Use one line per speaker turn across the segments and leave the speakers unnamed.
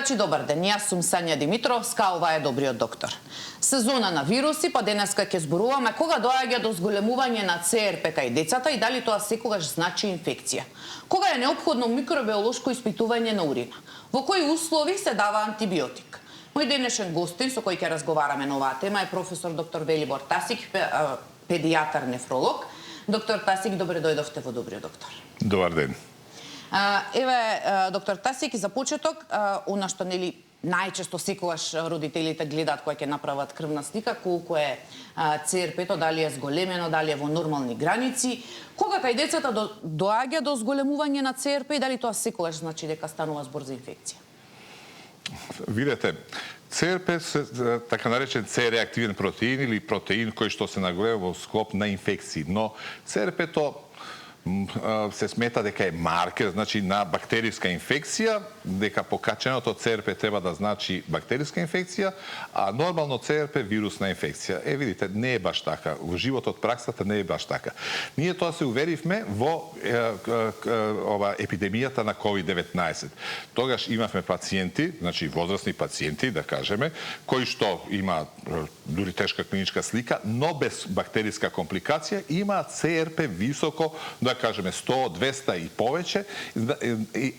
гледачи, добар ден. Јас сум Сања Димитровска, ова е Добриот доктор. Сезона на вируси, па денеска ќе зборуваме кога доаѓа до зголемување на ЦРП кај децата и дали тоа секогаш значи инфекција. Кога е неопходно микробиолошко испитување на урина? Во кои услови се дава антибиотик? Мој денешен гостин со кој ќе разговараме на оваа тема е професор доктор Велибор Тасик, педијатар нефролог. Доктор Тасик, добре дојдовте во Добриот доктор.
Добар ден.
Еве, доктор Тасик, за почеток, она што нели најчесто секогаш родителите гледаат кога ќе направат крвна слика, колку е ЦРП-то, дали е зголемено, дали е во нормални граници. Кога кај децата доаѓа до зголемување на ЦРП и дали тоа секогаш значи дека станува збор за инфекција?
Видете, ЦРП се така наречен С-реактивен протеин или протеин кој што се наголема во склоп на инфекции, но ЦРП-то се смета дека е маркер, значи на бактериска инфекција, дека покаченото ЦРП треба да значи бактериска инфекција, а нормално ЦРП вирусна инфекција. Видите, не е баш така. Во животот праксата не е баш така. Ние тоа се уверивме во епидемијата на COVID-19. Тогаш имавме пациенти, значи возрастни пациенти, да кажеме, кои што има дури тешка клиничка слика, но без бактериска компликација, има ЦРП високо, да кажеме 100, 200 и повеќе,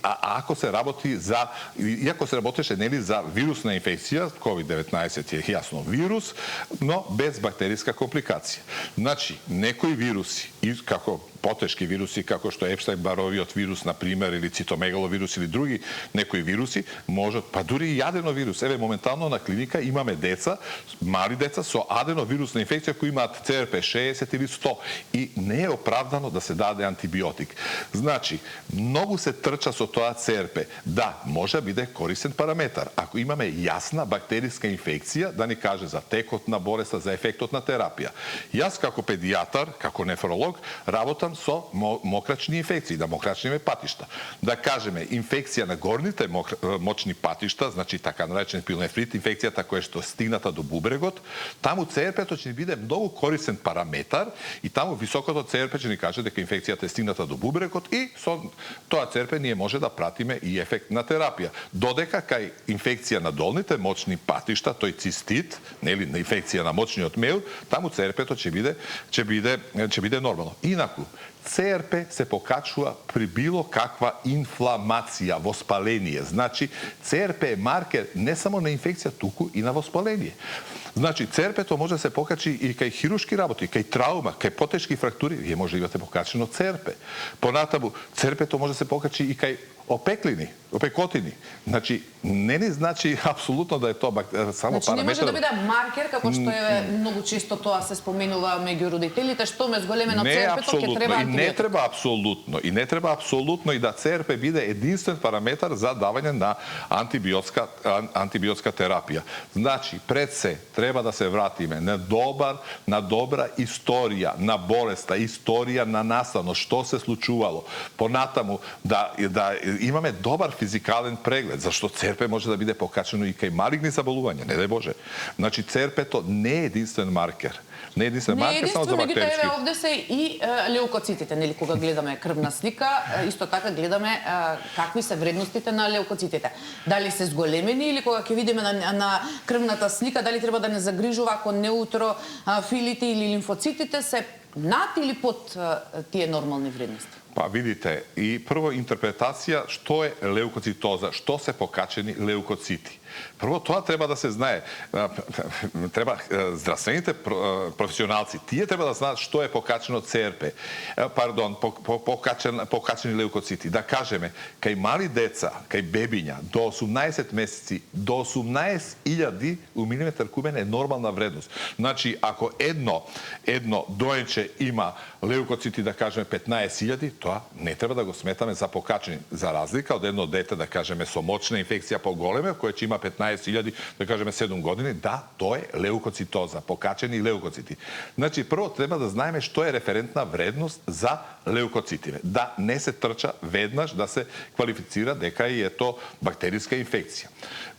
ако се работи за, иако се работеше нели за вирусна инфекција, COVID-19 е јасно вирус, но без бактериска компликација. Значи, некои вируси, како потешки вируси, како што Епштайн-Баровиот вирус, например, или цитомегаловирус или други некои вируси, можат, па дури и аденовирус. Еве, моментално на клиника имаме деца, мали деца со аденовирусна инфекција кои имаат ЦРП 60 или 100 и не е оправдано да се даде антибиотик. Значи, многу се трча со тоа ЦРП. Да, може да биде корисен параметар. Ако имаме јасна бактериска инфекција, да ни каже за текот на болеста, за ефектот на терапија. Јас како педијатар, како нефролог, работам со мокрачни инфекции, да мокрачниме патишта. Да кажеме, инфекција на горните мочни патишта, значи така наречен пилнефрит, инфекцијата која што стигната до бубрегот, таму ЦРП-то ќе ни биде многу корисен параметар и таму високото ЦРП ќе ни каже дека инфекцијата е стигната до бубрегот и со тоа ЦРП ние може да пратиме и ефект на терапија. Додека кај инфекција на долните мочни патишта, тој цистит, нели, на инфекција на мочниот меур, таму ЦРП-то ќе биде нормално. Инаку, ЦРП се покачува при било каква инфламација, воспаление. Значи, ЦРП е маркер не само на инфекција, туку и на воспаление. Значи, ЦРП-то може да се покачи и кај хирушки работи, кај траума, кај потешки фрактури, вие може да имате покачено ЦРП. Понатаму, ЦРП-то може да се покачи и кај опекотини. Значи, не ни значи апсолутно да е тоа само
параметар. Значи, не може да биде маркер, како што е многу често тоа се споменува меѓу родителите, што ме зголемено ЦРП-то ќе треба антибиотик.
Не треба апсолутно. И не треба апсолутно и да ЦРП биде единствен параметар за давање на антибиотска терапија. Значи, пред се треба да се вратиме на добра историја на болеста, историја на настано, што се случувало. Понатаму да имаме добар физикален преглед, зашто ЦРП може да биде покачено и кај малигни заболувања, не дај Боже. Значи, ЦРП-то не е единствен маркер. Не е единствен маркер само за бактериски.
Меѓутоа, овде се и леукоцитите, нели, кога гледаме крвна слика, исто така гледаме какви се вредностите на леукоцитите. Дали се зголемени или кога ќе видиме на крвната слика, дали треба да не загрижува ако неутрофилите или лимфоцитите се над или под тие нормални вредности?
Па видите, и прво интерпретација што е леукоцитоза, што се покачени леукоцити. Прво, тоа треба да се знае. Треба здравствените професионалци, тие треба да знаат што е покачено ЦРП. Покачени леукоцити. Да кажеме, кај мали деца, кај бебиња, до 18 месеци, до 18.000 у милиметар кубен е нормална вредност. Значи, ако едно доенче има леукоцити, да кажеме 15.000, тоа не треба да го сметаме за покачени. За разлика од едно дете, да кажеме, со мочна инфекција поголема, која ќе има 15.000, да кажеме 7 години, да, тоа е леукоцитоза, покачени леукоцити. Значи, прво треба да знаеме што е референтна вредност за леукоцитиве. Да не се трча веднаш да се квалифицира дека е то бактериска инфекција.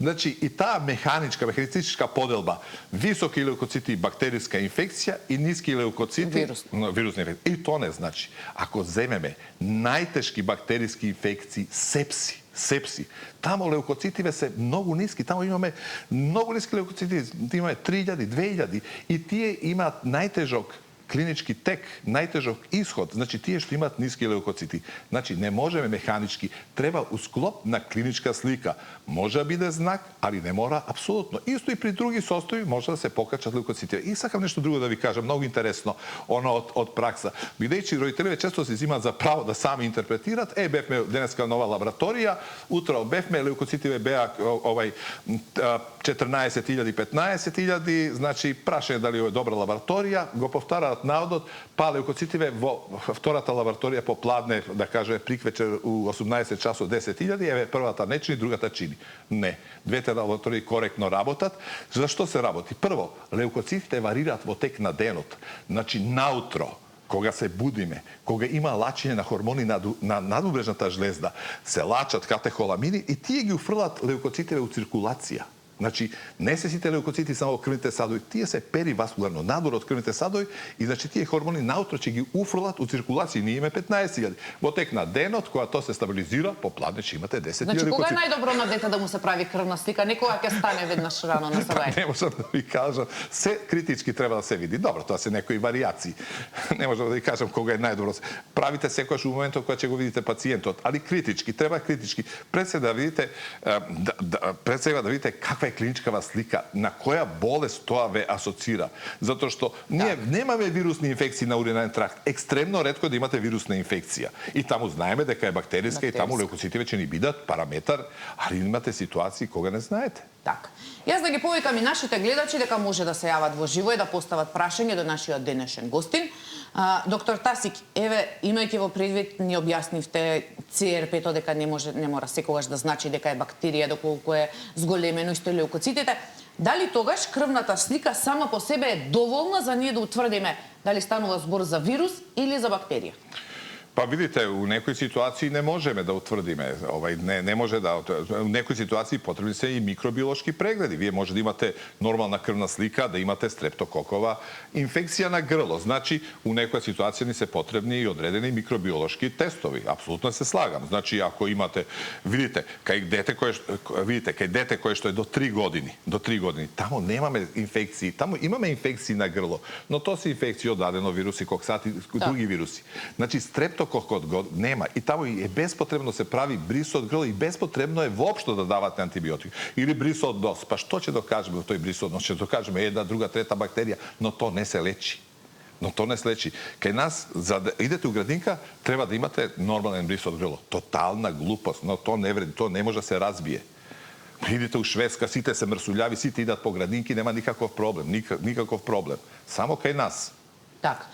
Значи, и таа механичка поделба, високи леукоцити бактериска инфекција и ниски леукоцити вирусна инфекција. И тоа не значи, ако земеме најтешки бактериски инфекции, сепси, сепси. Тамо леукоцитиве се многу ниски, тамо имаме многу ниски леукоцитиви, имаме 3000, 2000 и тие имаат најтежок клинички тек, најтежок исход, значи тие што имаат ниски леукоцити. Значи не можеме механички, треба у склоп на клиничка слика. Може да биде знак, али не мора апсолутно. Исто и при други состојби може да се покачат леукоцитите. И сакам нешто друго да ви кажам, многу интересно, оно од пракса. Бидејќи родителите често се земаат за право да сами интерпретират, бевме денеска нова лабораторија, утро бевме леукоцитиве беа 14.000, 15.000, значи прашање дали е добра лабораторија, го повтараат наодот, па леукоцитиве во втората лабораторија попладне, да кажеме приквечер у 18 часот 10.000, еве првата не чини, другата чини. Не. Двете лаборатории коректно работат. Зашто се работи? Прво, леукоцитите варираат во тек на денот. Значи наутро, кога се будиме, кога има лачење на хормони на надубрежната жлезда, се лачат катехоламини и тие ги уфрлат леукоцитите у циркулација. Значи, не се сите леукоцити само во крвните садови, тие се периваскуларно, надвор од крвните садови и значи тие хормони наутро ќе ги уфрлат у циркулација. Ние имаме 15.000. Во тек на денот, кога тоа се стабилизира, попладне ќе имате 10.000
Значи, кога
леукоцити.
е најдобро на дете да му се прави крвна слика? Некога ќе стане веднаш рано на сабај.
Не можам да ви кажам, се критички треба да се види. Добро, тоа се некои варијации. Не можам да ви кажам кога е најдобро. Правите секогаш у моментот кога ќе го видите пациентот, али критички, треба критички. Пред се да видите пред сега да видите каква е клиничкава слика, на која болест тоа ве асоцира. Затоа што ние немаме вирусни инфекции на уринарен тракт. Екстремно ретко да имате вирусна инфекција. И таму знаеме дека е бактериска и таму леукоцитиве ќе ни бидат параметар, али имате ситуации кога не знаете.
Така. Јас да ги повикам и нашите гледачи дека може да се јават во живо и да постават прашање до нашиот денешен гостин. Доктор Тасик, еве, имајќи во предвид ни објаснивте CRP-то дека не мора секогаш да значи дека е бактерија, доколку е зголемено исто леукоцитите. Дали тогаш крвната слика сама по себе е доволна за ние да утврдиме дали станува збор за вирус или за бактерија?
Па видите, у некои ситуации не можеме да утврдиме, не може да, у некои ситуации потребни се и микробиолошки прегледи. Вие може да имате нормална крвна слика, да имате стрептококова инфекција на грло. Значи, у некоја ситуација ни се потребни и одредени микробиолошки тестови. Апсолутно се слагам. Значи, ако имате, видите, кај дете кое што е до 3 години, тамо немаме инфекции, тамо имаме инфекции на грло, но тоа се инфекции од аденовируси, коксати, други вируси. Значи, стрептококот го нема и таму е беспотребно се прави брис од грло и беспотребно е воопшто да давате антибиотик или брис од нос. Па што ќе докажеме во тој брис од нос? Ќе докажеме една, друга, трета бактерија, но тоа не се лечи. Кај нас, за да идете у градинка, треба да имате нормален брис од грло. Тотална глупост, но тоа не вреди, тоа не може да се разбие. Идете у Шведска, сите се мрсулјави, сите идат по градинки, нема никаков проблем. Само кај нас.
Така.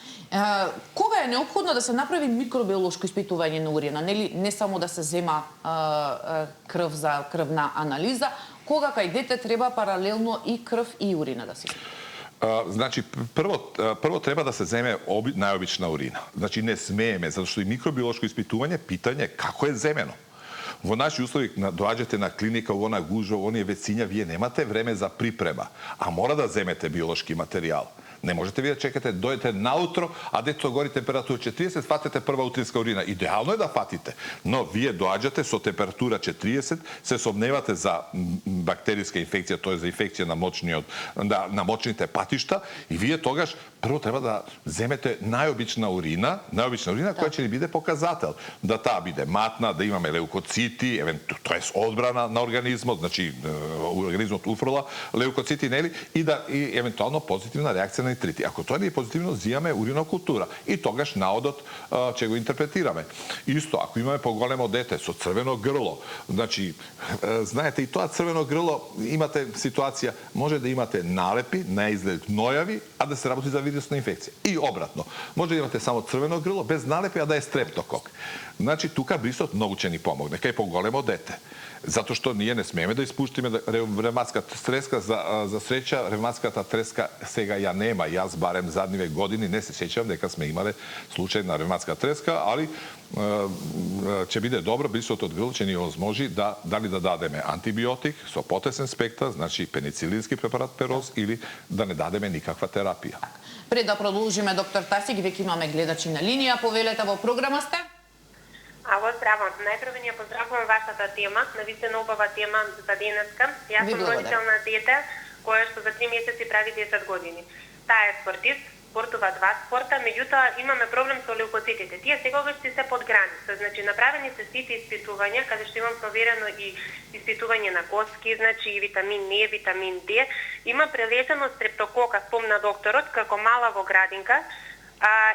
Кога е неопходно да се направи микробиолошко испитување на урина, нели не само да се зема крв за крвна анализа, кога кај дете треба паралелно и крв и урина да се
Значи, прво треба да се земе најобична урина. Значи, не смееме, затоа што и микробиолошко испитување, питање како е земено. Во наши услови доаѓате на клиника, она гужва, оние вециња, вие немате време за припрема, а мора да земете биолошки материјал. Не можете ви да чекате, дојдете наутро, а дето гори температура 40, фатете прва утринска урина. Идеално е да фатите, но вие доаѓате со температура 40, се сомневате за бактериска инфекција, тоа е за инфекција на мочните патишта и вие тогаш прво треба да земете најобична урина која ќе ни биде показател. Да таа биде матна, да имаме леукоцити, тоа е одбрана на организмот, значи организмот уфрла леукоцити, нели, и евентуално позитивна реакција на нитрити. Ако тоа не е позитивно, зимаме уринокултура и тогаш наодот ќе го интерпретираме. Исто, ако имаме поголемо дете со црвено грло, значи, знаете, и тоа црвено грло, имате ситуација, може да имате налепи, на изглед гнојави, а да се работи за вирусна инфекција. И обратно, може да имате само црвено грло, без налепи, а да е стрептокок. Значи, тука брисот многу ќе ни помогне, кај поголемо дете. Затоа што ние не смееме да испуштиме ревматската треска. За среќа, ревматската треска сега ја нема. Јас барем задниве години не се сеќавам дека сме имале случај на ревматска треска, али ќе биде добро, брисот од грло ќе ни овозможи дали да дадеме антибиотик со потесен спектар, значи пеницилински препарат Пероз, или да не дадеме никаква терапија.
Пред да продолжиме, доктор Тасик, веќе имаме гледачи на линија, повелете, во програма сте?
Ало, здраво. Најпрво ја поздравувам вашата тема, навистина убава тема за денеска. Јас сум родител на дете кое што за 3 месеци прави 10 години. Таа е спортист, спортува 2 спорта, меѓутоа имаме проблем со леукоцитите. Тие секогаш се под граница, значи направени се сите испитувања, каде што имам проверено и испитување на костки, значи и витамин Е, витамин Д, има прелетено стрептокока, спомна докторот, како мала во градинка,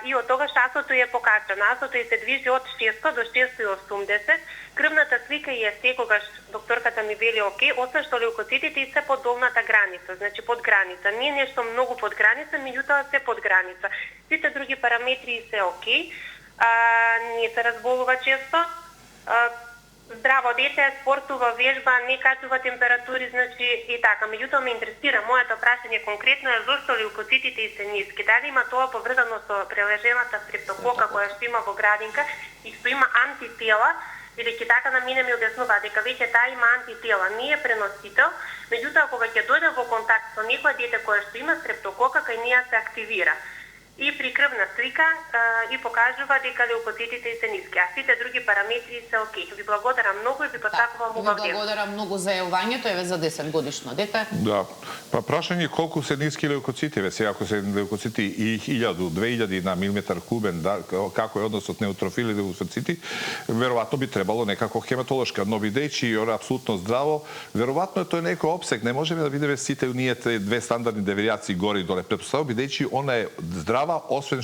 и од тогаш асото е покачано. Асото се движи од 600 до 680, крвната слика е секогаш, докторката ми вели окей, освен што леукоцитите се под долната граница, значи под граница. Не е нешто многу под граница, меѓутоа се под граница. Сите други параметри се окей, не се разболува често, здраво дете, спортува, вежба, не качува температури, значи и така. Меѓутоа ме интересира, моето прашање конкретно е зошто леукоцитите се ниски. Дали има тоа поврзано со прележената стрептокока која што има во градинка и што има антитела, бидејќи така на мене ми објаснува дека веќе таа има антитела, не е преносител, меѓутоа кога ќе дојде во контакт со некој дете кое што има стрептокока, кај неа се активира. И при крвна слика и покажува дека леукоцитите се ниски, а сите други параметри се окей. Ви благодарам многу и ви посакувам убав ден.
Ви благодарам многу за јавањето, еве за 10 годишно дете.
Да. Па прашање колку се ниски леукоцити, сега ако се леукоцити и 1000, 2000 на милиметар кубен, да, како е односот неутрофили леукоцити, веројатно би требало некако хематолошка, но бидејќи е апсолутно здраво, веројатно тој некој опсек, не можеме да видиме сите ние две стандардни девијации горе и доле. Претпоставувам бидејќи она е здрава, освен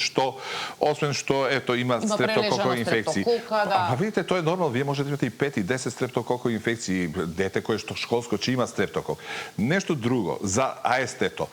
што ето има стрептококови инфекции.
Да.
А видите, тоа е нормално, вие можете да имате и 5 и 10 стрептококови инфекции, дете кое што школско че има стрептокок. Нешто друго за АСТ-то.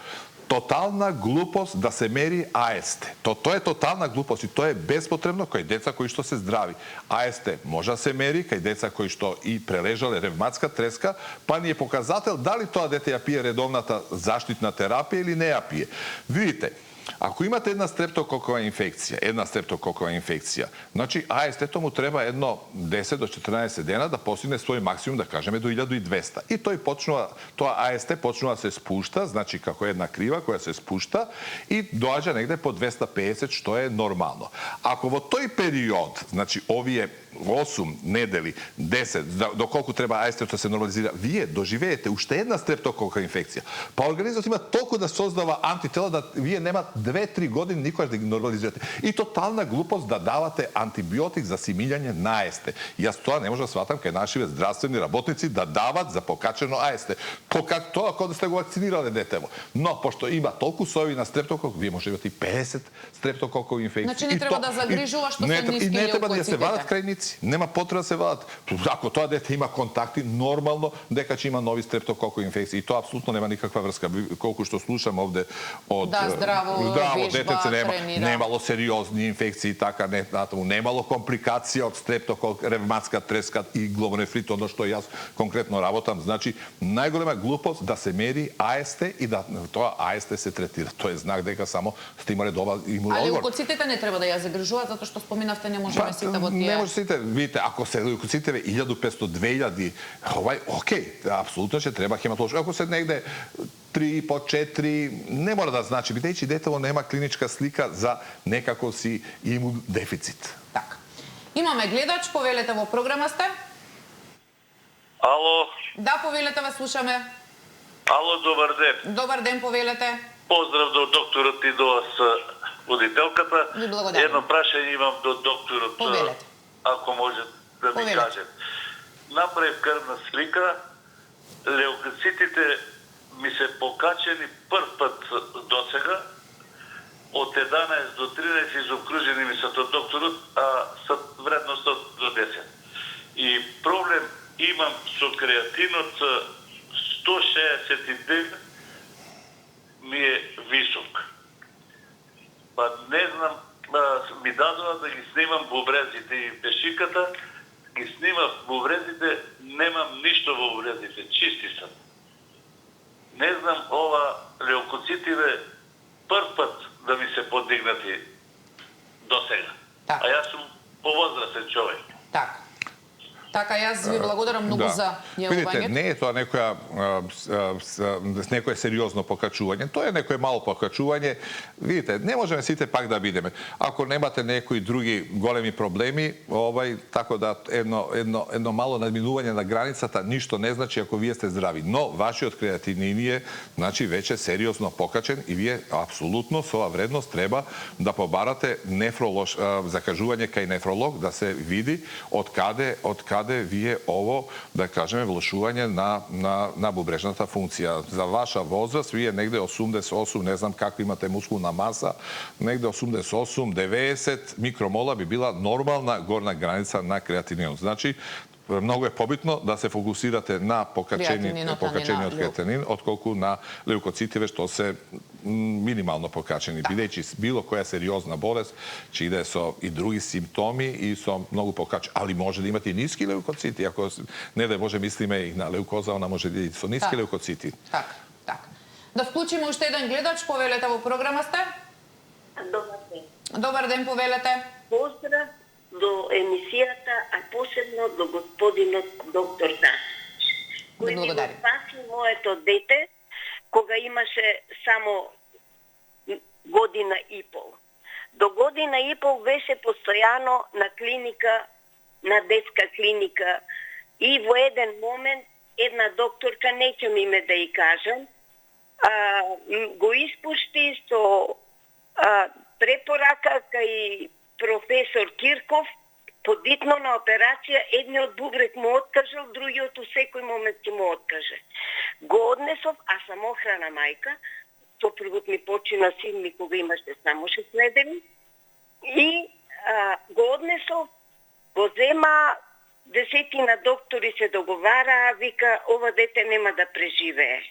Тотална глупост да се мери АСТ. Тоа е тотална глупост и тоа е беспотребно кај деца кои што се здрави. АСТ може да се мери кај деца кои што и прележале ревматска треска, па ни е показател дали тоа дете ја пие редовната заштитна терапија или не ја пие. Видите, ако имате една стрептококова инфекција, значи АСТ-то му треба едно 10 до 14 дена да постигне свој максимум, да кажеме до 1200. И тоа АСТ почнува да се спушта, значи како една крива која се спушта и доаѓа негде по 250, што е нормално. Ако во тој период, значи овие 8 недели, 10, доколку треба АСТ-то да се нормализира, вие доживеете уште една стрептококова инфекција, па организмот има толку да создава антитела да вие нема 2-3 години никогаш да ги нормализирате. И тотална глупост да давате антибиотик за симилјање на АСТ. Јас тоа не можам да сватам кај нашиве здравствени работници да дават за покачено АСТ. Покак тоа кога сте го вакцинирале детево. Но пошто има толку соеви на стрептокок, вие може да имате и 50 стрептококови инфекции.
Значи не треба да загрижува што се ниски леукоцитите.
И не треба да се вадат крајници. Нема потреба да се вадат. Ако тоа дете има контакти, нормално дека ќе има нови стрептококови инфекции. И тоа апсолутно нема никаква врска. Колку што слушам овде од здраво детеце немало сериозни инфекции, така немало компликација од стрептокок, ревматска треска и гломонефрит, оно што јас конкретно работам. Значи, најголема глупост да се мери АСТ и да тоа АСТ се третира. Тоа е знак дека само сте имале добар имунен одговор.
А леукоцитите не треба да ја загрижуваат, затоа што споминавте не можеме сите во тие.
Не може сите, видите, ако се леукоцитите 1500, 2000, окей, апсолутно ќе треба хематолошка. Ако се негде 3 по 4, не мора да значи, бидејќи детево нема клиничка слика за некако си имун дефицит.
Така. Имаме гледач, повелете во програма сте.
Ало.
Да, повелете, ве слушаме.
Ало, добар ден.
Добар ден, повелете.
Поздрав до докторот и до вас, водителката.
Ви благодарам.
Едно прашање имам до докторот.
Повелете.
Ако може да ми каже. Направив крвна слика, леукоцитите ми се покачени прв пат досега, од 11 до 13 изокружени ми се од докторот, а со вредност до 10. И проблем имам со креатинот 169 ми е висок. Па не знам, ми дадоа да ги снимам бубрезите и пешиката, ги снимав бубрезите, немам ништо во бубрезите, чисти сам. Не знам, ова леукоцитиве прв пат да ми се подигнати до сега. А јас сум повозрастен човек.
Така. Така, јас ви благодарам многу за јавувањето.
Видите, не е тоа некое сериозно покачување, тоа е некое мало покачување. Видите, не можеме сите пак да бидеме. Ако немате некои други големи проблеми, така да едно мало надминување на границата ништо не значи ако вие сте здрави. Но вашиот креатинин е значи веќе сериозно покачен и вие апсолутно со оваа вредност треба да побарате закажување кај нефролог да се види од каде вие ово, да кажеме, влошување на бубрежната функција. За ваша возраст, вие негде 88, не знам како имате мускулна маса, негде 88-90 микромола би била нормална горна граница на креатининот. Значи, многу е побитно да се фокусирате на покачениот креатинин, отколку на леукоцитиве што се минимално покачени, бидејќи било која сериозна болест ќе иде со и други симптоми и со многу покачени, али може да имате и ниски леукоцити, ако не да Боже мислиме и на леукоза, она може да иде со ниски леукоцити.
Така. Да вклучиме уште еден гледач, повелете во програма сте?
Добар ден.
Добар ден, повелете.
Поздрав до емисијата, а посебно до господинот доктор Тасич, кој ми го спаси моето дете, кога имаше само година и пол. До година и пол беше постојано на клиника, на детска клиника, и во еден момент една докторка, неќем име да ја кажам, го испушти со препорака кај професор Кирков, подитно на операција, едниот бубрек му откажал, другиот у секој момент ќе му откаже. Го однесов, а сам охрана мајка, сопругот ми почина, син ми кога имаше само 6 недели, и го однесов, го зема, десетина доктори се договараа, вика, ова дете нема да преживее.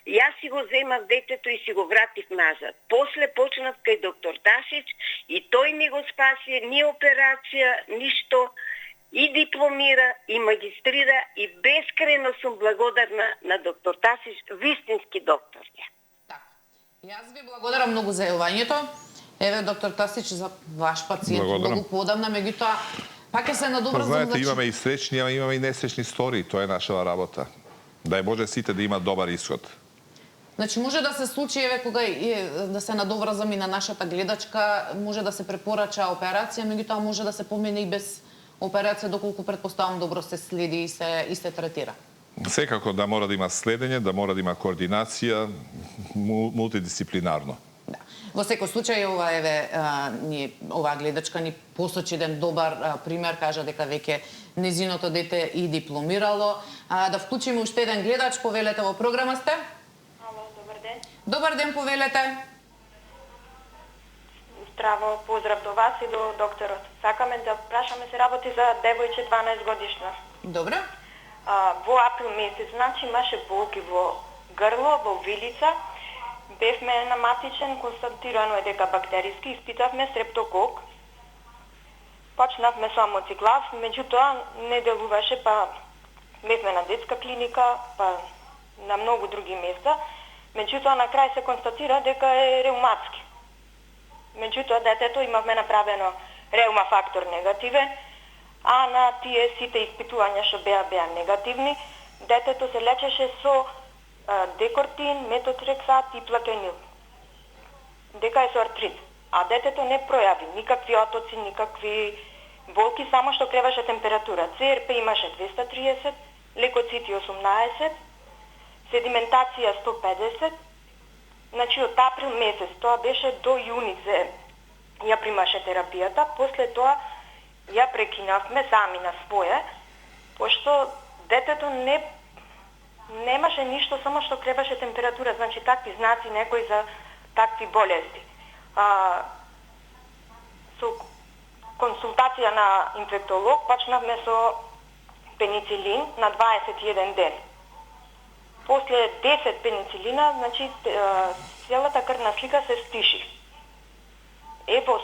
Јас си го земав детето и си го вратив назад. После почнав кај доктор Тасич и тој ми го спаси, ни операција, ништо, и дипломира, и магистрира, и бескрено сум благодарна на доктор Тасич, вистински доктор е.
Така. Јас ви благодарам многу за јавувањето. Еве, доктор Тасич, за ваш пациент многу подамна, меѓутоа, пак е се надобрзам.
Знаете, имаме и сречни, имаме и несречни истории, тоа е нашава работа. Дај Боже сите да имат добар исход.
Значи, може да се случи, еве, кога да се надоврзам и на нашата гледачка, може да се препорача операција, меѓутоа може да се помине и без операција, доколку предпоставам добро се следи и се третира.
Секако да мора да има следење, да мора да има координација, мултидисциплинарно.
Да. Во секој случај, оваа гледачка ни посочи еден добар пример, кажа дека веќе незиното дете и дипломирало. Да вклучиме уште еден гледач, повелете во програма сте?
Добар ден.
Добар ден, повелете.
Здраво, поздрав до вас и до докторот. Сакаме да прашаме се работи за девојче 12 годишна.
Добро.
Во април месец, значи имаше болки во грло, во вилица. Бевме на матичен, констатирано е дека бактериски, испитавме стрептокок. Почнавме со амоциклав, меѓутоа не делуваше, па бевме на детска клиника, па на многу други места. Меѓутоа на крај се констатира дека е реуматски. Меѓутоа детето имавме направено реумафактор негативен, а на тие сите испитувања што беа негативни, детето се лечеше со декортин, метотрексат и плакенил. Дека е со артрит. А детето не пројави никакви отоци, никакви болки, само што креваше температура. ЦРП имаше 230, лекоцити 18, седиментација 150. Значи од април месец, тоа беше до јуни се ја примаше терапијата, после тоа ја прекинавме сами на своје, пошто детето немаше ништо, само што креваше температура, значи такви знаци некои за такви болести. Со консултација на инфектолог почнавме со пеницилин на 21 ден. После 10 пеницилина, значи целата крвна слика се стиши.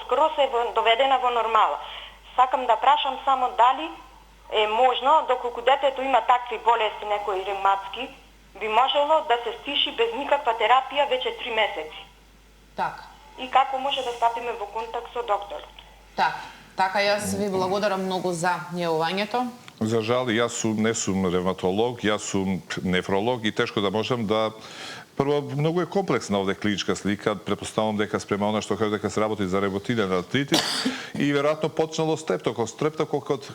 Скоро се доведена во нормала. Сакам да прашам само дали е можно, доколку детето има такви болести, некои ревматски, би можело да се стиши без никаква терапија веќе 3 месеци.
Така.
И како може да стапиме во контакт со докторот?
Така, јас ви благодарам многу за јавувањето.
За жал, јас не сум ревматолог, јас сум нефролог и тешко да можам да... Прво, многу е комплексна овде клиничка слика. Претпоставувам дека спрема она што кажа дека се работи за ревматоиден артритис и веројатно почнало стрептокок. Стрептококот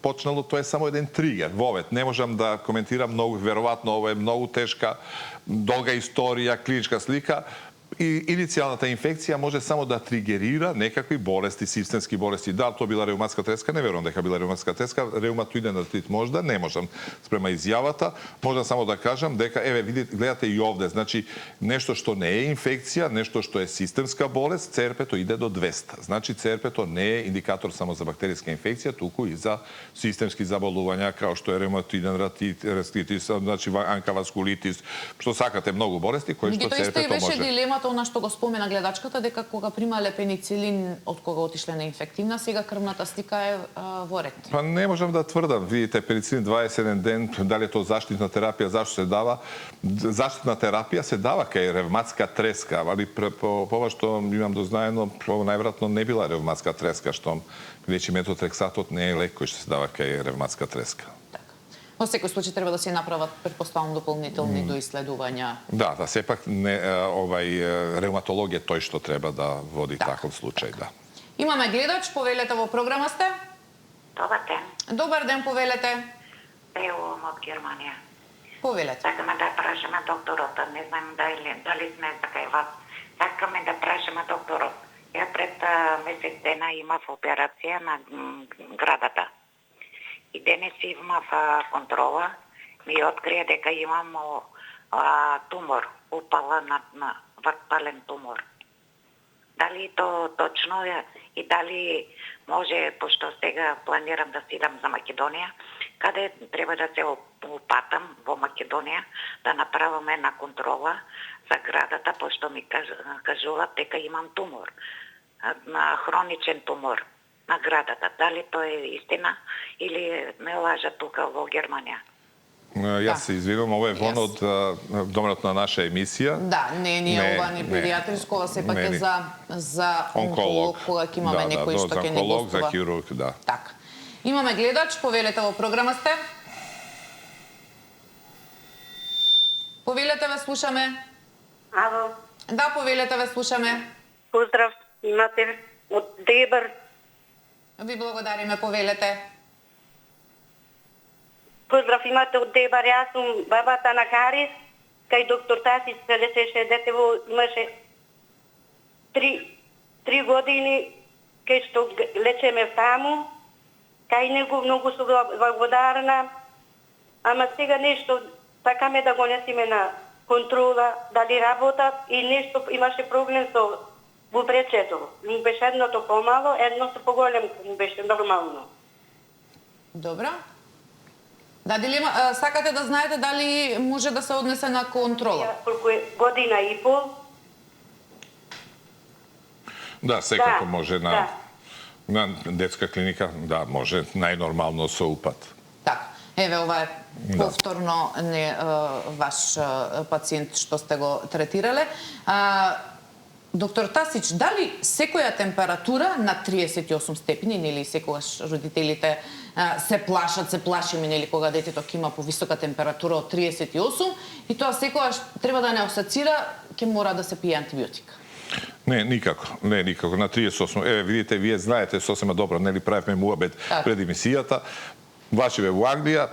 почнало, тоа е само еден тригер. Вовет, не можам да коментирам многу, веројатно ова е многу тешка, долга историја, клиничка слика. И иницијалната инфекција може само да тригерира некакви болести, системски болести. Да, тоа била ревматска треска, не верувам дека била ревматска треска, ревматоиден артрит можда, не можам спрема изјавата, можам само да кажам дека еве видите, гледате и овде, значи нешто што не е инфекција, нешто што е системска болест, ЦРП-то иде до 200. Значи ЦРП-то не е индикатор само за бактериска инфекција, туку и за системски заболувања како што е ревматоиден артритис, значи анкаваскулитис, што сакате многу болести кои што ЦРП-то може.
Она што го спомена гледачката, дека кога примале пеницилин, од кога отишле на инфективна, сега крвната слика е во ред.
Па не можам да тврдам. Видите, пеницилин 21 ден, дали е тоа заштитна терапија, зашто се дава? Заштитна терапија се дава кај ревматска треска, али по ова што имам дознаено, најверојатно не била ревматска треска, што речи метотрексатот не е лек кој што се дава кај ревматска треска.
Во секој случај треба да се направат, претпоставам, дополнителни доиследувања.
Да, сепак ревматологија тој што треба да води таков случај, да.
Имаме гледач, повелете во програма сте?
Добар ден.
Добар ден, повелете.
Ево од Германија.
Повелете.
Сакаме да прашаме докторот, не знам дали сме кај вас. Сакаме да прашаме докторот. Ја пред месец дена имав операција на градата. И денес имав контрола, ми открија дека имам тумор, вакпален тумор. Дали то точно е и дали може, пошто сега планирам да си идам за Македонија, каде треба да се опатам во Македонија, да направам една контрола за градата, пошто ми кажуваат дека имам тумор, на хроничен тумор на градата. Дали тоа е истина или ме лажат тука во Германија?
Јас се извинувам, ова е вон од домот на наша емисија.
Да, не ова не педиатриско, ова сепак е за онколог, кога ќе имаме некој што ќе не гостува.
За хирург, да.
Така. Имаме гледач, повелете во програма сте. Повелете, ве слушаме.
Ало.
Да, повелете, ве слушаме.
Поздрав, имате од Дебар.
Ви благодариме, повелете.
Поздрав, имате од Дебар. Јас сум бабата на Харис, кај доктор Тасич се лечеше детево, имаше 3 години кај што лечеме таму. Кај него многу сум благодарна. Ама сега нешто сакаме да го несиме на контрола, дали работат и нешто имаше проблем со бубречето. Му беше едното помало, едното поголем, му беше нормално.
Добро. Да, дали сакате да знаете дали може да се однесе на контрола?
Колку е година и пол.
Да, секако може на детска клиника, да, може најнормално со упат.
Така. Еве, ова е повторно ваш пациент што сте го третирале. Доктор Тасич, дали секоја температура на 38 степени, нели секогаш родителите се плашат, се плашиме, нели кога детето ќе има повисока температура од 38 и тоа секогаш треба да не асоцира ќе мора да се пие антибиотик?
Не, никако. Не, никако. На 38. Еве, видите, вие знаете сосема добро, нели правевме муабет пред емисијата. Вашиве во Англија,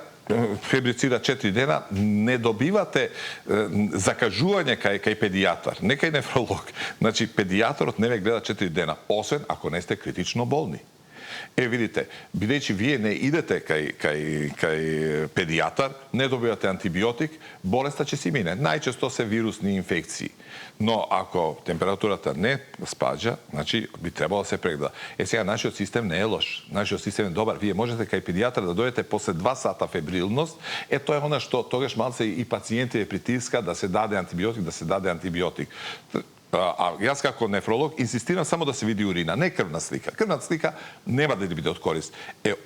фебрицира 4 дена, не добивате закажување кај педијатар, не кај нефролог. Значи, педијатарот не ве гледа 4 дена, освен ако не сте критично болни. Видите, бидејќи вие не идете кај педијатар, не добивате антибиотик, болеста ќе си мине. Најчесто се вирусни инфекции. Но ако температурата не спаѓа, значи би требало да се прегледа. Сега нашиот систем не е лош. Нашиот систем е добар. Вие можете кај педијатар да дојдете после 2 сата фебрилност. Тоа е она што тогаш малце и пациентите притиска да се даде антибиотик, А јас како нефролог инсистирам само да се види урина, не крвна слика. Крвната слика нема да ни биде од корист.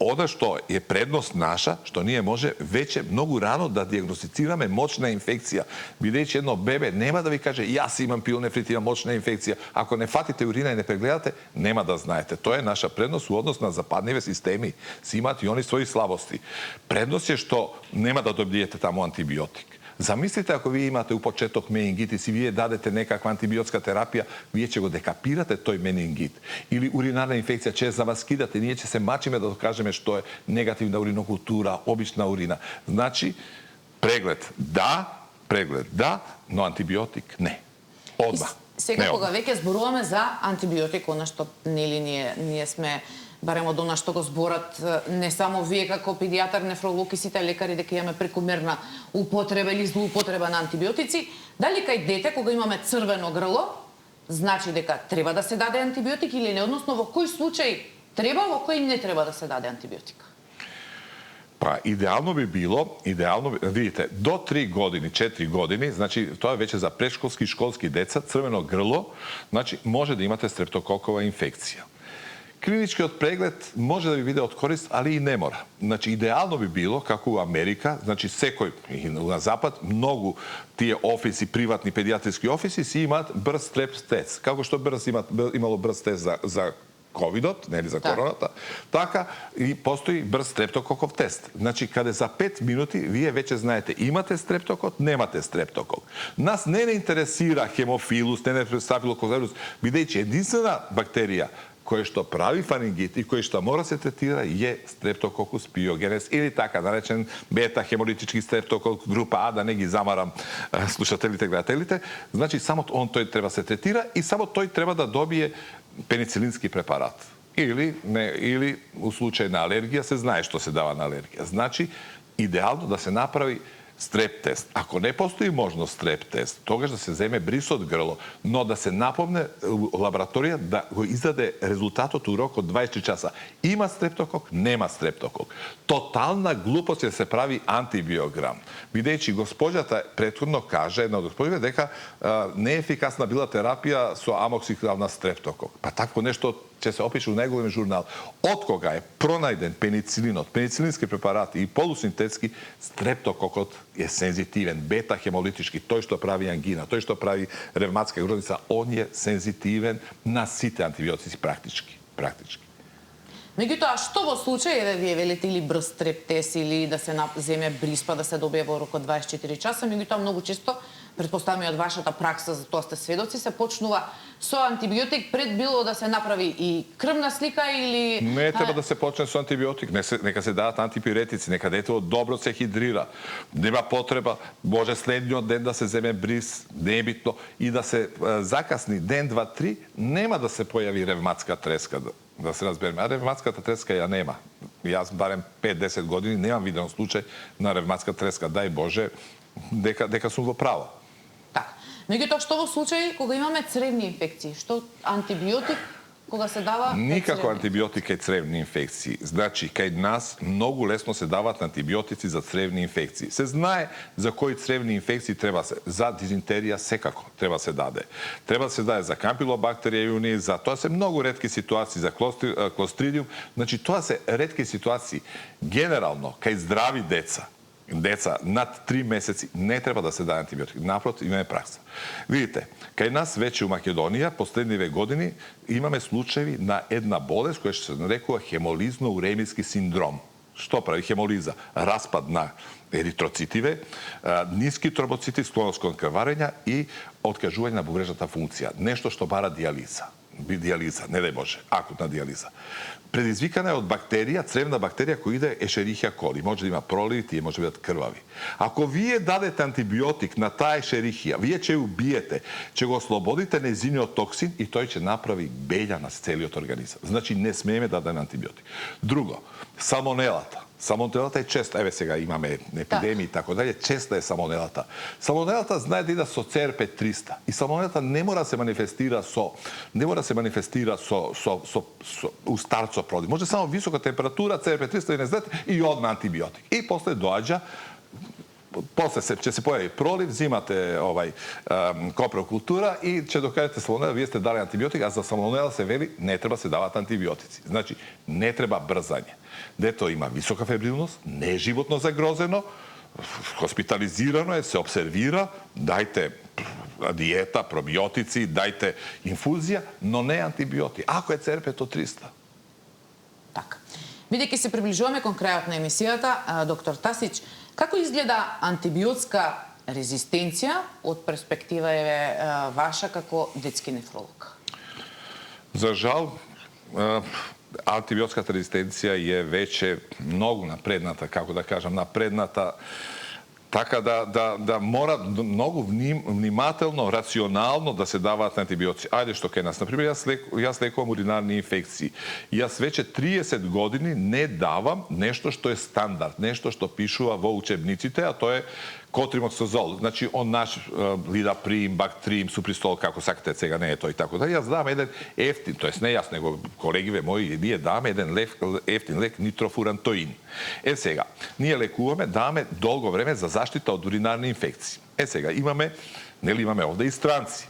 Ода што е предност наша, што ние може веќе многу рано да диагностицираме мочна инфекција. Бидејќи едно бебе нема да ви каже јас имам пилонефрит, имам мочна инфекција. Ако не фатите урина и не прегледате, нема да знаете. Тоа е наша предност у однос на западниве системи. Си имаат и они своји слабости. Предност е што нема да добиете таму антибиотик. Замислите ако вие имате у почеток менингитис и вие дадете некаква антибиотска терапија, вие ќе го декапирате тој менингит. Или уринарна инфекција ќе за вас скидате, ние ќе се мачиме да докажеме што е негативна уринокултура, обична урина. Значи, преглед да, но антибиотик не. Одма.
Сега кога веќе зборуваме за антибиотик, она што нели ние сме барем од она што го зборат не само вие како педијатар, нефролог и сите лекари дека имаме прекомерна употреба или злоупотреба на антибиотици, дали кај дете кога имаме црвено грло, значи дека треба да се даде антибиотик или не, односно во кој случај треба, во кој не треба да се даде антибиотик?
Па, идеално би било, видите, до 3 години, 4 години, значи тоа е веќе за претшколски и школски деца, црвено грло, значи може да имате стрептококова инфекција. Клиничкиот преглед може да ви биде од корист, али и не мора. Значи, идеално би било, како у Америка, значи секој, и на Запад, многу тие офиси, приватни педијатриски офиси, си имаат брз стреп тест. Како што имало брз тест за ковидот, нели за короната, така и постои брз стрептококов тест. Значи, каде за 5 минути вие веќе знаете имате стрептокок, немате стрептокок. Нас не интересира хемофилус, не стафилококус, бидејќи единствена бактерија кој што прави фарингит и кој што мора се третира е стрептококус пиогенез или така наречен бета хемолитички стрептокок група А, да не ги замарам слушателите, гледателите. Значи само тој треба се третира и само тој треба да добие пеницилински препарат. Или у случај на алергија се знае што се дава на алергија. Значи идеално да се направи стреп тест. Ако не постои можност стреп тест, тогаш да се земе брис од грло, но да се напомне лабораторија да го издаде резултатот у рок од 24 часа. Има стрептокок, нема стрептокок. Тотална глупост е да се прави антибиограм. Бидејќи госпоѓата претходно каже, една од госпоѓите, дека неефикасна била терапија со амоксиклин на стрептокок. Па такво нешто ќе се опише у најголем журнал. Од кога е пронајден пеницилинот, пеницилински препарати и полусинтетски, стрептококот е сензитивен, бета хемолитички, тој што прави ангина, тој што прави ревматска грудница, он е сензитивен на сите антибиотици практички.
Меѓутоа, што во случај, еве вие велите или брз стреп тест или да се земе брис па да се добие во рок од 24 часа, меѓутоа многу често, претпоставам и од вашата пракса, за тоа сте сведоци, се почнува со антибиотик пред било да се направи и крвна слика или...
Не треба да се почне со антибиотик, нека се дадат антипиретици, нека детето добро се хидрира. Нема потреба, може следниот ден да се земе бриз, не е битно, и да се закасни ден, 2, 3, нема да се појави ревматска треска, да се разбереме. А ревматската треска ја нема. Јас барем 5-10 години немам виден случај на ревматска треска. Дај Боже, дека сум во право.
Така. Меѓутоа, што во случај кога имаме цревни инфекции? Што антибиотик кога се дава?
Никако антибиотик е цревни инфекции. Значи, кај нас многу лесно се дават антибиотици за цревни инфекции. Се знае за кои цревни инфекции треба се. За дизентерија секако треба се даде. Треба се даде за кампилобактерија јуни, за тоа се многу ретки ситуации, за клостридиум. Значи, тоа се ретки ситуации. Генерално, кај здрави деца над 3 месеци не треба да се даде антибиотик. Напротив, имаме пракса. Видите, кај нас веќе у Македонија последниве години имаме случаи на една болест која што се нарекува хемолизно-уремиски синдром. Што прави хемолиза? Распад на еритроцитиве, ниски тромбоцити, склоност кон крварење и откажување на бубрежната функција. Нешто што бара дијализа. Не дај Боже, акутна дијализа. Предизвикана е од бактерија, цревна бактерија која иде Ешерихија коли. Може да има проливи, тие може да бидат крвави. Ако вие дадете антибиотик на таа Ешерихија, вие ќе убиете, ќе го ослободите незиниот токсин и тој ќе направи беља на целиот организам. Значи не смееме да дадеме антибиотик. Друго, салмонелата. Салмонелата е честа, еве сега имаме епидемии и така дале, честа е салмонелата. Салмонелата знае да иде со CRP300 и салмонелата не мора да се манифестира со у старцо проди. Може само висока температура, CRP300 и одма антибиотик. И после доаѓа после ќе се појави пролив, взимате копрокултура и ќе докажете салмонела, вие сте дали антибиотик, а за салмонела се вели не треба се дават антибиотици. Значи, не треба брзање. Дето има висока фебрилност, не е животно загрозено, хоспитализирано е, се обсервира, дајте диета, пробиотици, дајте инфузија, но не антибиотик. Ако е ЦРП-то 300.
Така. Бидејќи се приближуваме кон крајот на емисијата, доктор Тасич, како изгледа антибиотска резистенција од перспектива ваша како детски нефролог?
За жал, антибиотската резистенција е веќе многу напредната, како да кажам, напредната, така да мора многу внимателно, рационално да се даваат антибиотици. Ајде што кај нас, например, јас лекувам уринарни инфекции. Јас веќе 30 години не давам нешто што е стандард, нешто што пишува во учебниците, а тоа е котримоксазол. Значи, он наш лидаприм, бактрим, супристол, како сакате, сега не е тој така. Да, јас давам еден ефтин, тоест не јас, него колегиве мои, ние даваме еден ефтин лек нитрофурантоин. Сега, ние лекуваме, даваме долго време за заштита од уринарни инфекции. Сега, имаме овде и странци.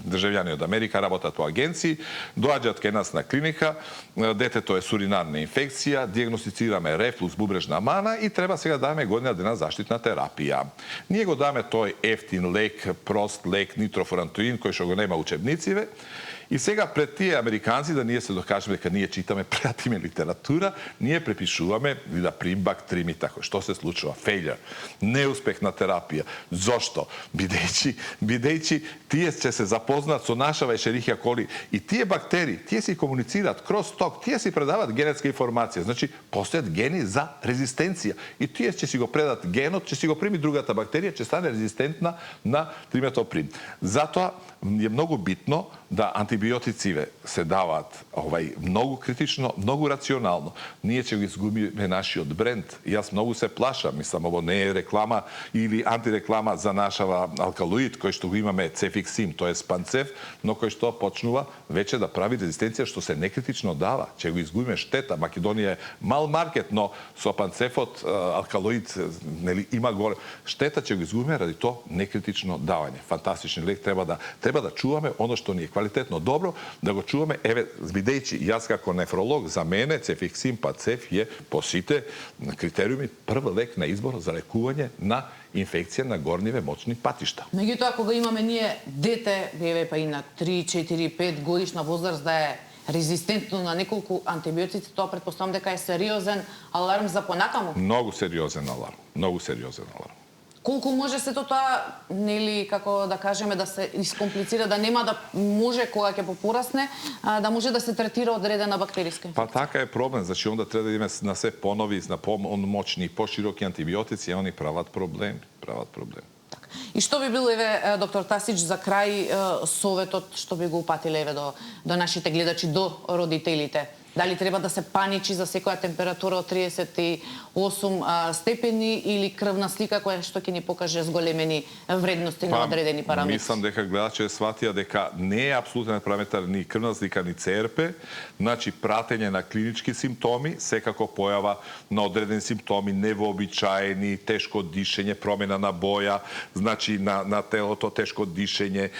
Државјани од Америка работат по агенции, доаѓаат кај нас на клиника, детето е с уринарна инфекција, диагностицираме рефлукс, бубрежна мана и треба сега да даваме година дена заштитна терапија. Ние го даваме тој ефтин лек, прост лек, нитрофурантоин, кој што го нема учебнициве. И сега пред тие американци, да ние се докажеме дека ние читаме, пратиме литература, ние препишуваме лидаприм, бактрим и така. Што се случува? Фейлер. Неуспех на терапија. Зошто? Бидејќи тие ќе се запознаат со нашава ешерихија коли и тие бактерии, тие си комуницираат кроз ток, тие си предаваат генетска информација. Значи, постојат гени за резистенција. И тие ќе си го предат генот, ќе си го прими другата бактерија, ќе стане резистентна на триметоприм. Затоа е многу битно да антибиотициве се даваат многу критично, многу рационално. Ние ќе го изгубиме нашиот бренд. Јас многу се плашам, мислам, ово не е реклама или антиреклама за нашава алкалоид, кој што го имаме цефиксим, тоа е панцеф, но кој што почнува веќе да прави резистенција што се некритично дава. Ќе го изгубиме штета. Македонија е мал маркет, но со панцефот алкалоид има горе штета, ќе го изгубиме ради тоа некритично давање. Фантастичен лек, треба да чуваме оно што ни е квалитетно добро, да го чуваме, бидејќи јас како нефролог, за мене цефиксим, панцеф е по сите критериуми прв лек на избор за лекување на инфекција на горниве мочни патишта.
Меѓутоа, кога имаме ние дете, па и на 3, 4, 5 годишна возраст да е резистентно на неколку антибиотици, тоа претпоставам дека е сериозен аларм за понатаму?
Многу сериозен аларм. Многу сериозен аларм.
Колку може сето тоа, како да кажеме, да се искомплицира, да нема да може, кога ќе попорасне, да може да се третира одредена бактериска инфекција?
Па така е проблем, значи онда треба да имаме на се понови, на помоćни, пошироки антибиотици, и они прават проблем.
И што би бил, доктор Тасич, за крај советот што би го упатиле до нашите гледачи, до родителите? Дали треба да се паничи за секоја температура од 38 степени или крвна слика која што ќе ни покаже зголемени вредности на одредени параметри?
Мислам дека гледачите сватија дека не е апсолутен параметар ни крвна слика ни ЦРП, значи пратење на клинички симптоми, секако појава на одредени симптоми, невообичаени, тешко дишење, промена на боја, значи на телото тешко дишење,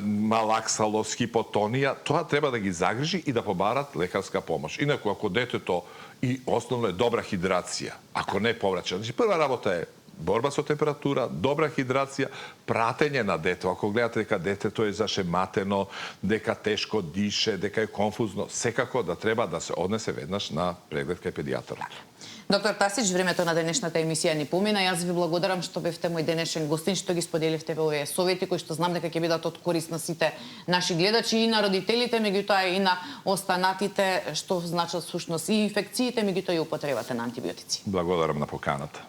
малаксалост, хипотонија, тоа треба да ги загрижи и да побарат лекарска помош. Инаку, ако детето и основно е добра хидрација, ако не повраќа. Значи, прва работа е борба со температура, добра хидрација, пратење на дете. Ако гледате дека детето е зашематено, дека тешко дише, дека е конфузно, секако да треба да се однесе веднаш на преглед кај педијатар.
Доктор Тасич, времето на денешната емисија ни помина. Јас ви благодарам што бевте мој денешен гостин, што ги споделивте овие совети кои што знам дека ќе бидат од корист на сите наши гледачи и на родителите, меѓутоа и на останатите, што значат всушност и инфекциите, меѓутоа и употребата на антибиотици.
Благодарам на поканата.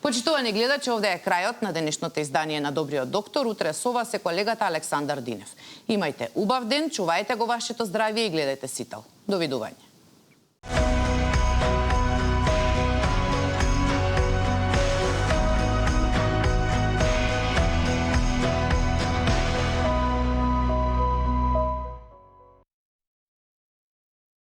Почитувани гледачи, овде е крајот на денешното издание на Добриот доктор. Утре со вас е колегата Александар Динев. Имајте убав ден, чувајте го вашето здравје и гледајте Сител. Довидување.